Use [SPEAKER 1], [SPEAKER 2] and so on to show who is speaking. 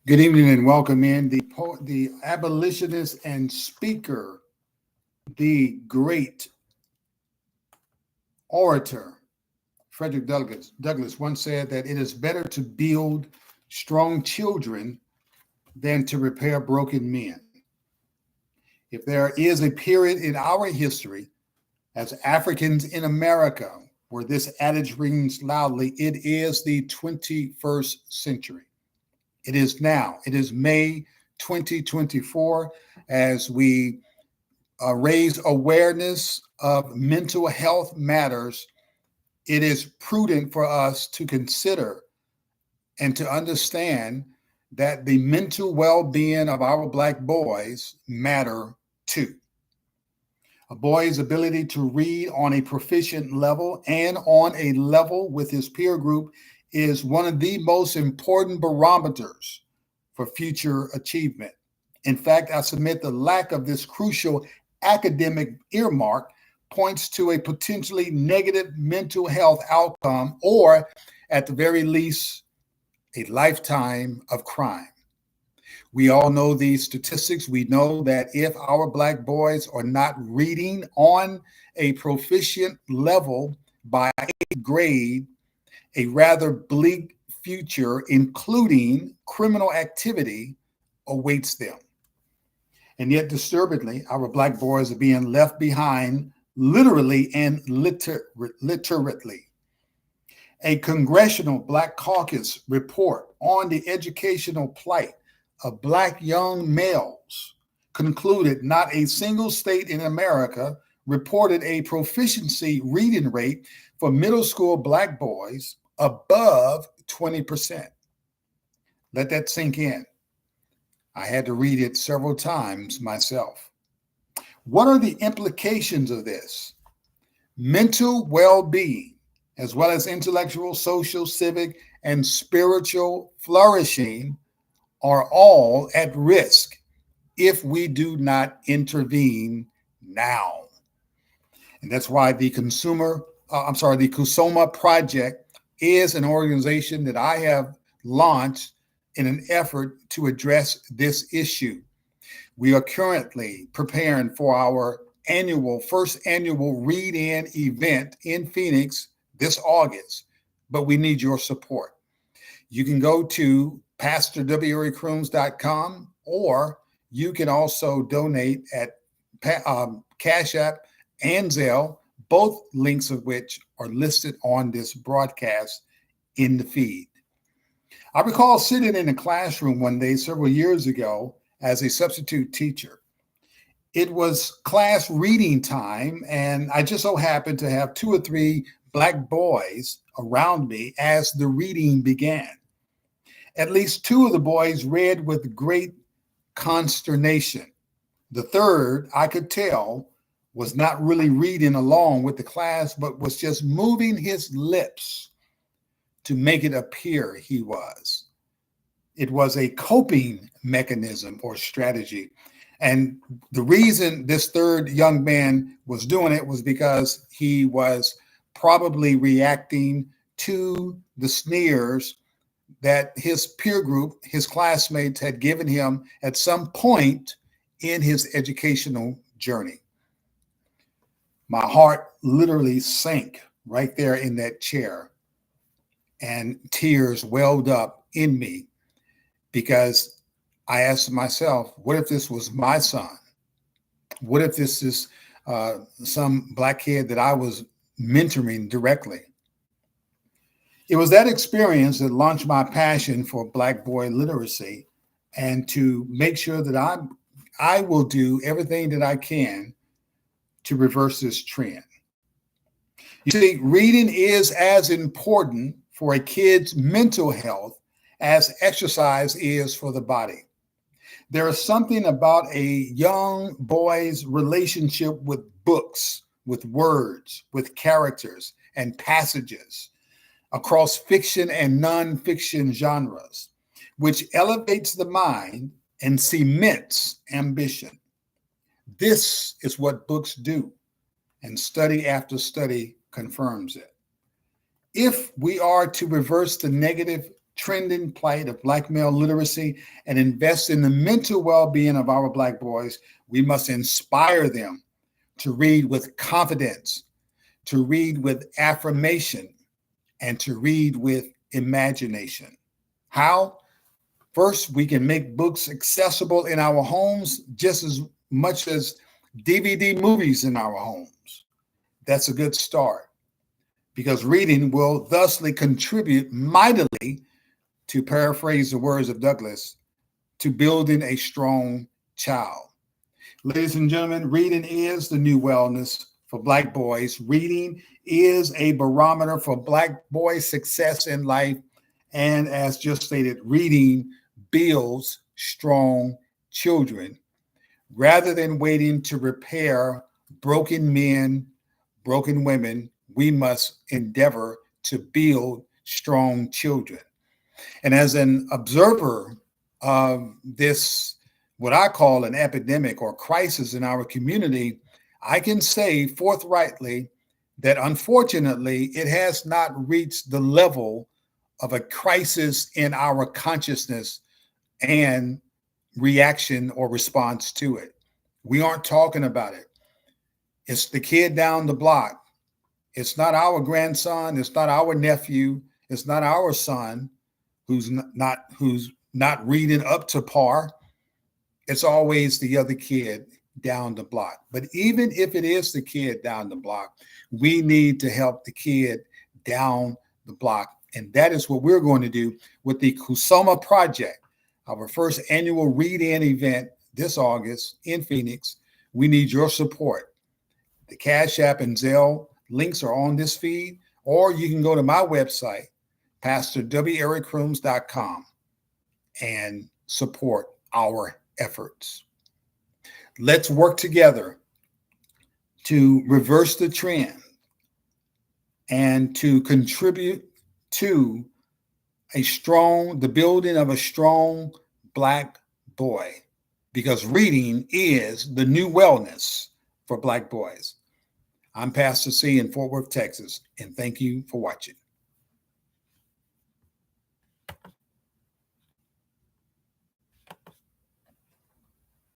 [SPEAKER 1] Good evening and welcome in the abolitionist and speaker, the great orator Frederick Douglass once said that it is better to build strong children than to repair broken men. If there is a period in our history as Africans in America where this adage rings loudly, it is the 21st century. It is now. It is May 2024 as we raise awareness of mental health matters. It is prudent for us to consider and to understand that the mental well-being of our Black boys matter too. A boy's ability to read on a proficient level and on a level with his peer group is one of the most important barometers for future achievement. In fact, I submit the lack of this crucial academic earmark points to a potentially negative mental health outcome, or at the very least, a lifetime of crime. We all know these statistics. We know that if our Black boys are not reading on a proficient level by 8th grade, a rather bleak future, including criminal activity, awaits them. And yet, disturbingly, our Black boys are being left behind literally and literally. A Congressional Black Caucus report on the educational plight of Black young males concluded not a single state in America reported a proficiency reading rate for middle school Black boys above 20%. Let that sink in. I had to read it several times myself. What are the implications of this? Mental well-being, as well as intellectual, social, civic, and spiritual flourishing, are all at risk if we do not intervene now. And that's why the Kusoma Project is an organization that I have launched in an effort to address this issue. We are currently preparing for our first annual read-in event in Phoenix this August, but we need your support. You can go to pastorwrcrooms.com, or you can also donate at Cash App and Zelle, both links of which are listed on this broadcast in the feed. I recall sitting in a classroom one day several years ago as a substitute teacher. It was class reading time, and I just so happened to have 2 or 3 Black boys around me as the reading began. At least 2 of the boys read with great consternation. The third, I could tell, was not really reading along with the class, but was just moving his lips to make it appear he was. It was a coping mechanism or strategy. And the reason this third young man was doing it was because he was probably reacting to the sneers that his peer group, his classmates, had given him at some point in his educational journey. My heart literally sank right there in that chair, and tears welled up in me because I asked myself, what if this was my son? What if this is some Black kid that I was mentoring directly? It was that experience that launched my passion for Black boy literacy, and to make sure that I will do everything that I can to reverse this trend. You see, reading is as important for a kid's mental health as exercise is for the body. There is something about a young boy's relationship with books, with words, with characters and passages across fiction and nonfiction genres, which elevates the mind and cements ambition. This is what books do, and study after study confirms it. If we are to reverse the negative trending plight of Black male literacy and invest in the mental well-being of our Black boys, we must inspire them to read with confidence, to read with affirmation, and to read with imagination. How? First, we can make books accessible in our homes just as much as DVD movies in our homes. That's a good start, because reading will thusly contribute mightily, to paraphrase the words of Douglas, to building a strong child. Ladies and gentlemen, reading is the new wellness for Black boys. Reading is a barometer for Black boys' success in life. And as just stated, reading builds strong children. Rather than waiting to repair broken men, broken women, we must endeavor to build strong children. And as an observer of this, what I call an epidemic or crisis in our community, I can say forthrightly that unfortunately it has not reached the level of a crisis in our consciousness and reaction or response to it. We aren't talking about it. It's the kid down the block. It's not our grandson. It's not our nephew. It's not our son who's not reading up to par. It's always the other kid down the block. But even if it is the kid down the block, we need to help the kid down the block. And that is what we're going to do with the Kusoma Project, our first annual read-in event this August in Phoenix. We need your support. The Cash App and Zelle links are on this feed, or you can go to my website, pastorwerickrooms.com, and support our efforts. Let's work together to reverse the trend and to contribute to the building of a strong Black boy, because reading is the new wellness for Black boys. I'm Pastor C in Fort Worth, Texas, and thank you for watching.